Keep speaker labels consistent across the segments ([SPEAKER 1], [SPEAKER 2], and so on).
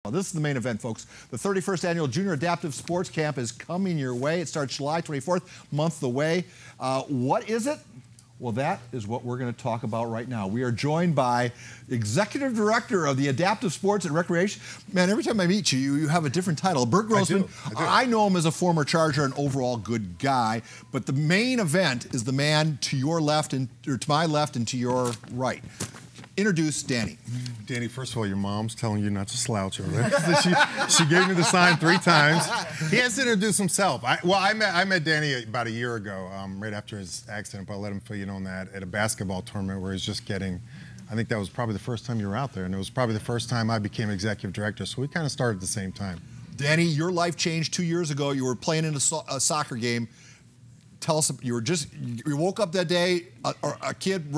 [SPEAKER 1] Well, this is the main event, folks. The 31st Annual Junior Adaptive Sports Camp is coming your way. It starts July 24th, month away. What is it? Well, that is what we're going to talk about right now. We are joined by Executive Director of the Adaptive Sports and Recreation. Man, every time I meet you, you have a different title. Burt Grossman. I do. I know him as a former Charger and overall good guy, but the main event is the man to your left, or to my left and to your right. Introduce Danny.
[SPEAKER 2] Danny, first of all, your mom's telling you not to slouch over there. she gave me the sign 3 times. He has to introduce himself. I met Danny about a year ago, right after his accident, but I'll let him fill you in on that, at a basketball tournament where he's just getting, I think that was probably the first time you were out there, and it was probably the first time I became executive director, so we kind of started at the same time.
[SPEAKER 1] Danny, your life changed 2 years ago. You were playing in a soccer game. Tell us, you woke up that day, a kid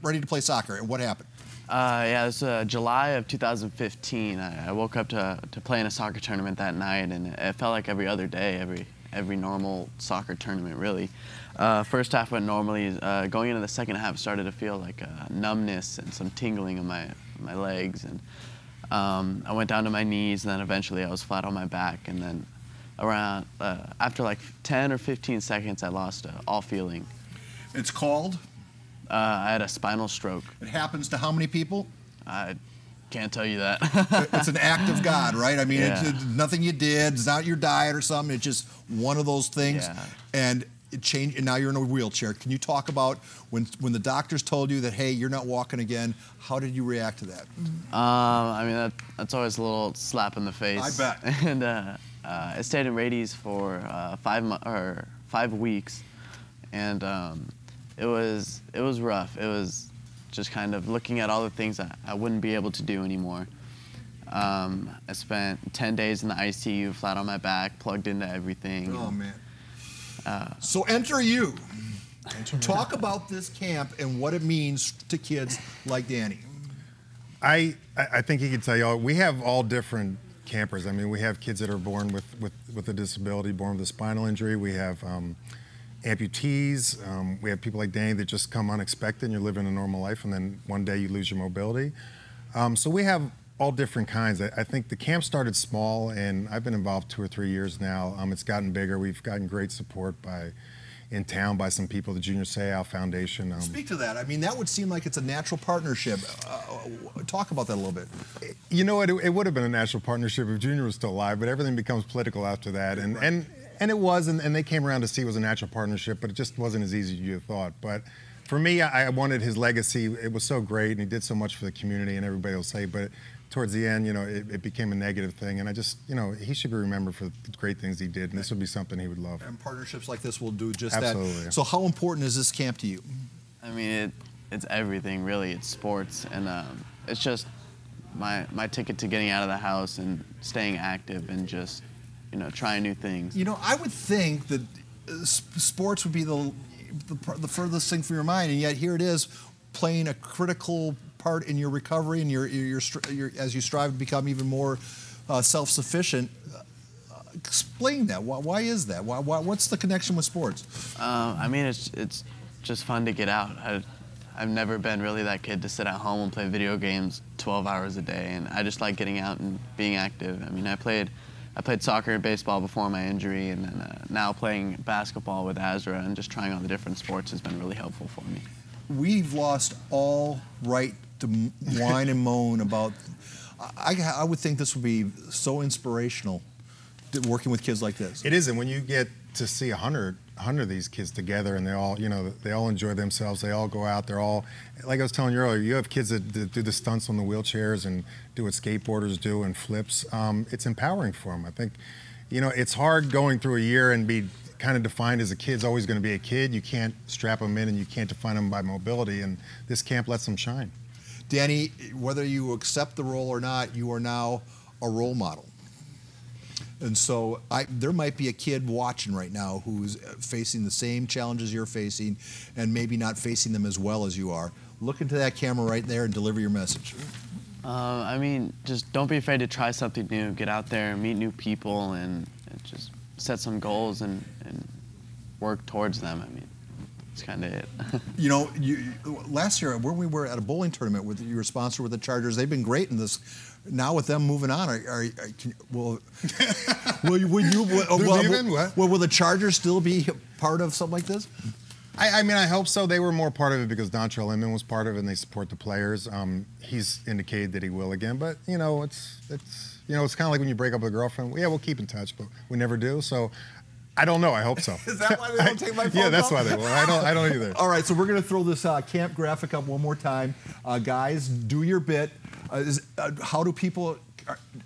[SPEAKER 1] ready to play soccer, and what happened?
[SPEAKER 3] Yeah, it was July of 2015. I woke up to play in a soccer tournament that night, and it felt like every other day, every normal soccer tournament, really. First half went normally. Going into the second half, started to feel like numbness and some tingling in my legs, and I went down to my knees, and then eventually I was flat on my back, and then around after like 10 or 15 seconds, I lost all feeling.
[SPEAKER 1] It's called?
[SPEAKER 3] I had a spinal stroke.
[SPEAKER 1] It happens to how many people?
[SPEAKER 3] I can't tell you that.
[SPEAKER 1] It's an act of God, right? I mean,
[SPEAKER 3] yeah.
[SPEAKER 1] It's nothing you did. It's not your diet or something. It's just one of those things.
[SPEAKER 3] Yeah.
[SPEAKER 1] And it changed, and now you're in a wheelchair. Can you talk about when the doctors told you that, hey, you're not walking again, how did you react to that?
[SPEAKER 3] I mean, that's always a little slap in the face.
[SPEAKER 1] I bet.
[SPEAKER 3] And I stayed in Radies for 5 weeks, and it was rough. It was just kind of looking at all the things that I wouldn't be able to do anymore. I spent 10 days in the ICU, flat on my back, plugged into everything.
[SPEAKER 1] Oh, man. So enter you. Talk about this camp and what it means to kids like Danny.
[SPEAKER 2] I think he can tell you, we have all different campers. I mean, we have kids that are born with a disability, born with a spinal injury. We have amputees. We have people like Danny that just come unexpected and you're living a normal life and then one day you lose your mobility. So we have all different kinds. I think the camp started small and I've been involved 2 or 3 years now. It's gotten bigger. We've gotten great support in town by some people, the Junior Seau Foundation.
[SPEAKER 1] Speak to that. I mean, that would seem like it's a natural partnership. Talk about that a little bit.
[SPEAKER 2] You know, it would have been a natural partnership if Junior was still alive, but everything becomes political after that. And it was, and they came around to see it was a natural partnership, but it just wasn't as easy as you thought. But for me, I wanted his legacy. It was so great, and he did so much for the community, and everybody will say, but towards the end, you know, it became a negative thing, and I just, you know, he should be remembered for the great things he did, and this would be something he would love.
[SPEAKER 1] And partnerships like this will do just
[SPEAKER 2] Absolutely.
[SPEAKER 1] that. So how important is this camp to you?
[SPEAKER 3] I mean, it's everything, really. It's sports, and it's just my ticket to getting out of the house and staying active and just, you know, trying new things.
[SPEAKER 1] You know, I would think that sports would be the furthest thing from your mind, and yet here it is, playing a critical part in your recovery and your as you strive to become even more self-sufficient. Explain that. Why is that? What's the connection with sports?
[SPEAKER 3] I mean, it's just fun to get out. I've never been really that kid to sit at home and play video games 12 hours a day, and I just like getting out and being active. I mean, I played soccer and baseball before my injury, and then now playing basketball with Azra and just trying all the different sports has been really helpful for me.
[SPEAKER 1] We've lost all right to whine and moan about. I would think this would be so inspirational, working with kids like this.
[SPEAKER 2] It is, and when you get to see 100 of these kids together, and they all, you know, they all enjoy themselves. They all go out. They're all, like I was telling you earlier, you have kids that do the stunts on the wheelchairs and do what skateboarders do and flips. It's empowering for them. I think, you know, it's hard going through a year and be kind of defined as a kid's always going to be a kid. You can't strap them in and you can't define them by mobility, and this camp lets them shine.
[SPEAKER 1] Danny, whether you accept the role or not, you are now a role model. And so there might be a kid watching right now who's facing the same challenges you're facing and maybe not facing them as well as you are. Look into that camera right there and deliver your message.
[SPEAKER 3] I mean, just don't be afraid to try something new. Get out there and meet new people and just set some goals and work towards them. I mean, that's kind of it.
[SPEAKER 1] You know, last year when we were at a bowling tournament with your sponsor with the Chargers, they've been great in this now with them moving on, will the Chargers still be part of something like this?
[SPEAKER 2] I mean, I hope so. They were more part of it because Dontrell Inman was part of it, and they support the players. He's indicated that he will again, but it's kind of like when you break up with a girlfriend. Yeah, we'll keep in touch, but we never do. So I don't know. I hope so.
[SPEAKER 1] Is that why they don't take my phone
[SPEAKER 2] Yeah, that's
[SPEAKER 1] call?
[SPEAKER 2] why they won't. I don't either.
[SPEAKER 1] All right, so we're going to throw this camp graphic up one more time. Guys, do your bit. How do people...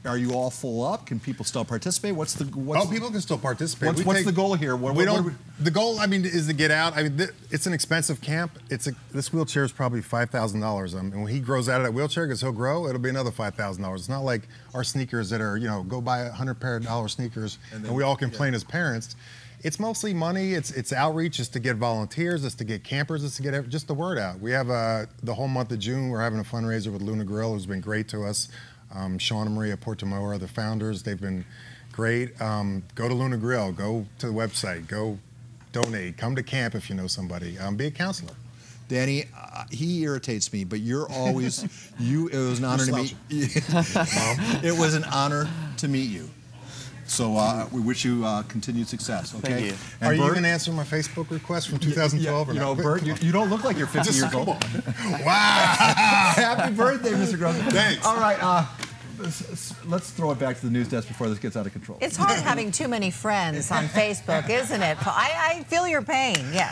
[SPEAKER 1] Are you all full up? Can people still participate?
[SPEAKER 2] People can still participate.
[SPEAKER 1] What's the goal here?
[SPEAKER 2] The goal, I mean, is to get out. I mean, it's an expensive camp. This wheelchair is probably $5,000. And when he grows out of that wheelchair, because he'll grow, it'll be another $5,000. It's not like our sneakers that are, go buy $100 sneakers and we all complain as parents. It's mostly money. It's outreach. It's to get volunteers. It's to get campers. It's to get just the word out. We have the whole month of June. We're having a fundraiser with Luna Grill, who's been great to us. Sean and Maria Portomoa are the founders. They've been great. Go to Luna Grill. Go to the website. Go donate. Come to camp if you know somebody. Be a counselor.
[SPEAKER 1] Danny, he irritates me, but you're always It was an honor to meet you. It was an honor to meet you. So we wish you continued success. Okay.
[SPEAKER 3] Thank you.
[SPEAKER 1] And
[SPEAKER 2] Are you
[SPEAKER 1] Burt,
[SPEAKER 2] going to answer my Facebook request from 2012 or not?
[SPEAKER 1] Burt, you don't look like you're 50 years old.
[SPEAKER 2] Wow!
[SPEAKER 1] Happy birthday, Mr. Grossman.
[SPEAKER 2] Thanks.
[SPEAKER 1] All right. Let's throw it back to the news desk before this gets out of control.
[SPEAKER 4] It's hard having too many friends on Facebook, isn't it? I feel your pain, yes.